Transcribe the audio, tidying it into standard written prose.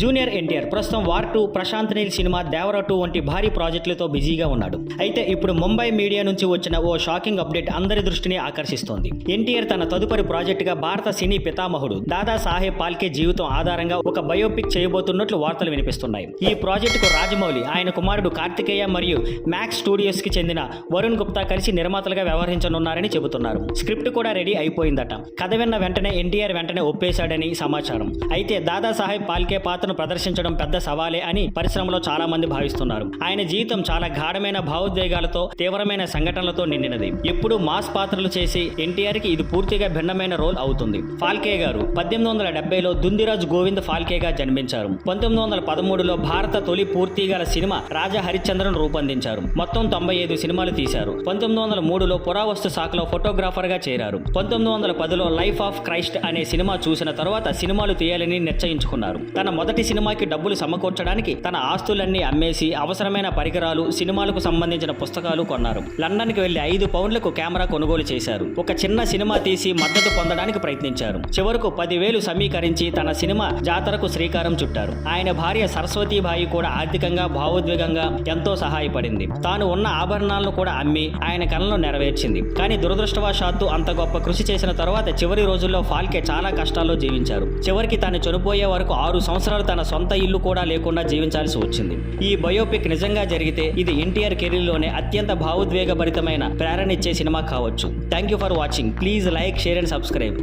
Junior NTR ప్రస్తుతం war 2, Prashanth Neel cinema, Devara 2 వంటి భారీ ప్రాజెక్టులతో బిజీగా ఉన్నాడు. అయితే ఇప్పుడు ముంబై మీడియా నుంచి వచ్చిన ఓ షాకింగ్ అప్డేట్ అందరి దృష్టిని ఆకర్షిస్తోంది. ఎన్టీఆర్ తన తదుపరి ప్రాజెక్టుగా భారత సినీ పితామహుడు దాదా సాహెబ్ ఫాల్కే జీవితం ఆధారంగా ఒక బయోపిక్ చేయబోతున్నట్లు వార్తలు వినిపిస్తున్నాయి. ఈ ప్రాజెక్టుకు రాజమౌళి, ఆయన కుమారుడు కార్తికేయ మరియు మ్యాక్స్ స్టూడియోస్ కి చెందిన వరుణ్ గుప్తా కలిసి నిర్మాతలుగా వ్యవహరించనున్నారని చెబుతున్నారు. స్క్రిప్ట్ కూడా రెడీ అయిపోయిందట. కథ విన్న వెంటనే ఎన్టీఆర్ వెంటనే ఒప్పేశాడని సమాచారం. అయితే దాదా సాహెబ్ ఫాల్కే పాత్రను ప్రదర్శించడం పెద్ద సవాలే అని పరిశ్రమలో చాలా మంది భావిస్తున్నారు. ఆయన జీవితం చాలా గాఢమైన భావోద్వేగాలతో, తీవ్రమైన సంఘటనలతో నిండినది. ఎప్పుడూ మాస్ పాత్రలు చేసి ఎన్టీఆర్ కి ఇది పూర్తిగా భిన్నమైన రోల్ అవుతుంది. ఫాల్కే గారు 1870లో దుందిరాజ్ గోవింద్ ఫాల్కేగా జన్మించారు. 1913లో భారత తొలి పూర్తిగల సినిమా రాజా హరిశ్చంద్రను రూపొందించారు. మొత్తం 95 సినిమాలు తీశారు. 1903లో పురావస్తు శాఖలో ఫోటోగ్రాఫర్ గా చేరారు. 1910లో లైఫ్ ఆఫ్ క్రైస్ట్ అనే సినిమా చూసిన తర్వాత సినిమాలు తీయాలని నిశ్చయించుకున్నారు. తన మొదటి సినిమాకి డబ్బులు సమకూర్చడానికి తన ఆస్తులన్నీ అమ్మేసి అవసరమైన పరికరాలు, సినిమాలకు సంబంధించిన పుస్తకాలు కొన్నారు. లండన్ కి వెళ్లి 5 పౌండ్లకు కెమెరా కొనుగోలు చేశారు. ఒక చిన్న సినిమా తీసి మద్దతు పొందడానికి ప్రయత్నించారు. చివరకు 10,000 సమీకరించి తన సినిమా జాతరకు శ్రీకారం చుట్టారు. ఆయన భార్య సరస్వతీబాయి కూడా ఆర్థికంగా, భావోద్వేగంగా ఎంతో సహాయపడింది. తాను ఉన్న ఆభరణాలను కూడా అమ్మి ఆయన కలను నెరవేర్చింది. కానీ దురదృష్టవశాత్తు అంత గొప్ప కృషి చేసిన తర్వాత చివరి రోజుల్లో ఫాల్కే చాలా కష్టాల్లో జీవించారు. చివరికి తాను చనిపోయే వరకు 6 సంవత్సరాలు తన సొంత ఇల్లు కూడా లేకుండా జీవించాల్సి వచ్చింది. ఈ బయోపిక్ నిజంగా జరిగితే ఇది ఎన్టీఆర్ కెరీర్లోనే అత్యంత భావోద్వేగభరితమైన ప్రేరణ ఇచ్చే సినిమా కావచ్చు. Thank you for watching. Please like, share and subscribe.